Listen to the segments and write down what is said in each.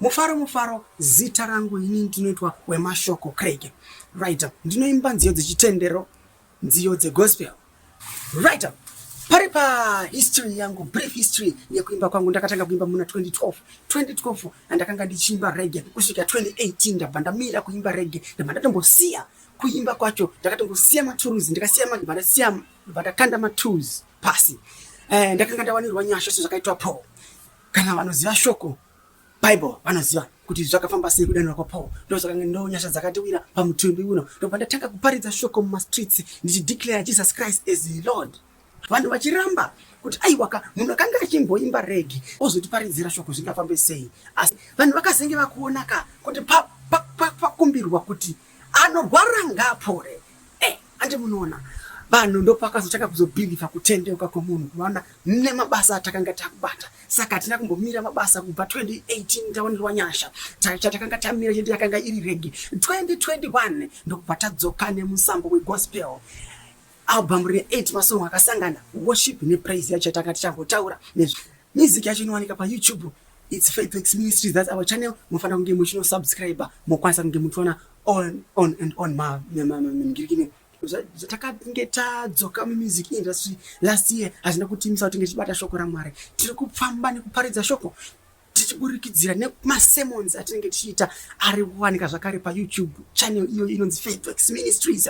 Mufaro zita rangu ini ndinoitwa Wemashoko Craig. Right. Ndinoimba nziyo dzechitendero, nziyo dzegospel. Right. Paripa history yangu, brief history ya kuimba kwangu ndakatanga kuimba muna 2012 andakanga ndichimba reggae kusvika 2018 ndabandamira kuimba reggae ndabandatombosiya kuimba kwacho ndakatongosiya matools ndikasiya mandasiya ndakanda matools pasi ndakanga ndawanirwa nyasha zvakaitwa Paul kana vanoziva shoko Bible vanoziva kuti zvakafamba sei kudanira kwa Paul ndozvakanga ndonyasha dzakatiwira pamutumbi uno ndopandatanga kuparidza shoko muma streets ndichideclare Jesus Christ as the Lord. Vanhu vachiramba kuti aiwaka munhu akanga achimboimba reggae ozotiparidzira shoko zvingafambe sei. Asi vanhu vakazenge vakuonaka kuti pakumbirwa kuti anorwara ngapore. Ande munoona vanhu ndopakazochaka kuzobhiliva kutendeuka kwomunhu kuona nemabasa atakanga takubata. Saka tina kumbomira mabasa kubva 2018 ndawanirwa nyasha chatakanga tamira chete yakanga iri reggae. 2021 ndokubva tadzoka nemusambo wegospel. Album 8 masongo akasangana worship ne praise yacho takati changotaura nezvi. Music yacho inowanika pa YouTube. It's Faithworks Ministries, that's our channel. Mufana kunge muchino subscriber mokwanisa kunge mutona on ma ngirikine zvatakanga tadzoka music industry last year hazina kutimisa kuti ngechibata shoko raMwari. Tiri kupfamba nekuparidza shoko tichiburikidzira nemasermons atinenge tichiita ari kuwanika zvakare pa YouTube channel iyo inonzi Faithworks Ministries.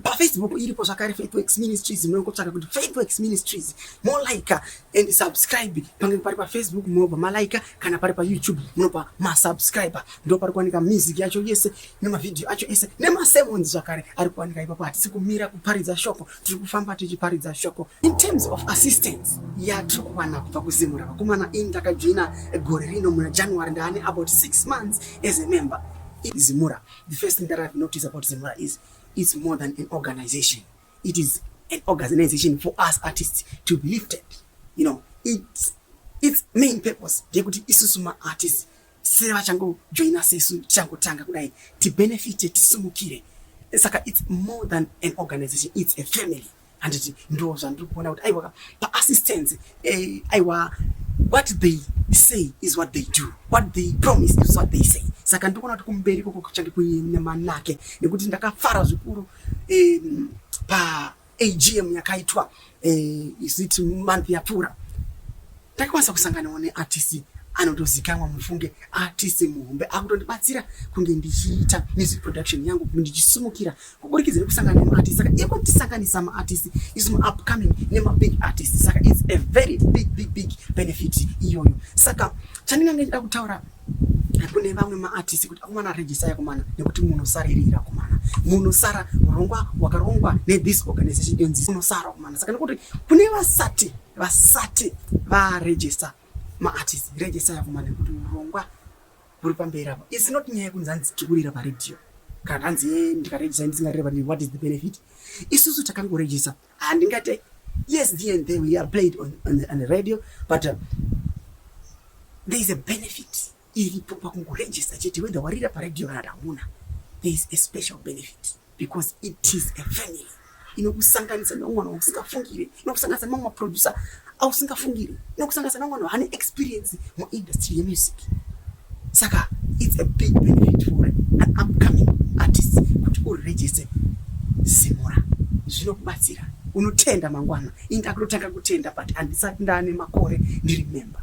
Pa Facebook iripo zvakare Faithworks Ministries, munongotsvaka kuti Faithworks Ministries molaika and subscribe. Pange pari pa Facebook munobva malaika, kana pari pa YouTube munobva masubscriber. Ndo pari kuwanika music yacho yese nemavideo acho ese nemasermons zvakare ari kuwanika ipapo. Hatisi kumira kuparidza shoko, tiri kufamba tichiparidza shoko. In terms of assistance yatiri kuwana kubva kuZIMURA vakomana indakajoina gore rino muna January ndane about 6 months as a member in ZIMURA. The first thing that I've noticed about ZIMURA is it's more than an organization. It is an organization for us artists to be lifted. You know, its main purpose ndekuti isusuma artists seva chango joina sesu chango tanga kudai to benefit tisumukire. Saka it's more than an organization, it's a family. And it ndo zvandiri kuona kuti aiwa pa assistance aiwa what they say is what they do, what they promise is what they say. Saka ndikuona kuti kumberi koko kuchange kuine manake nekuti ndakafara zvikuru pa AGM yakaitwa isiti month yapfuura. Ndakwanisa kusangana neartist anotozikamwa mufunge artist muhombe akutondibatsira kunge ndichiita music production yangu ndichisumukira kuburikidza nekusangana neartist. Saka iko tisanganisa maartist is upcoming nema big artists. Saka it's a very big benefit iyoyo. Saka chandinenge ndida kutaura kune vamwe maartist kuti akumana register yakomana nekuti munhu saririra kumana munhu sara urongwa wakarongwa ne this organization yonzi munhu sara kumana. Saka nekuti kune vasati va register maartist register yakomana kuti urongwa uri pamberi apa. It's not nyaya kunzanzi tikurira pa radio kana anzi ndikaregister ndisingareva what is the benefit. Isusu takangoregister andingate yes there we are played on the radio, but there is a benefit. Iripo pakungoregister chete whether warira pa radio kana hamuna, there is a special benefit because it is a family. Inokusanganisa nomwana usingafungire, inokusanganisa mama producer ausingafungire, inokusanganisa nomwana hane experience mu industry ya music. Saka it's a big benefit for an upcoming artist kuti uregister ZIMURA. Zvinokubatsira unotenda mangwana indakutanga kutenda but andisati ndane makore ndiri member.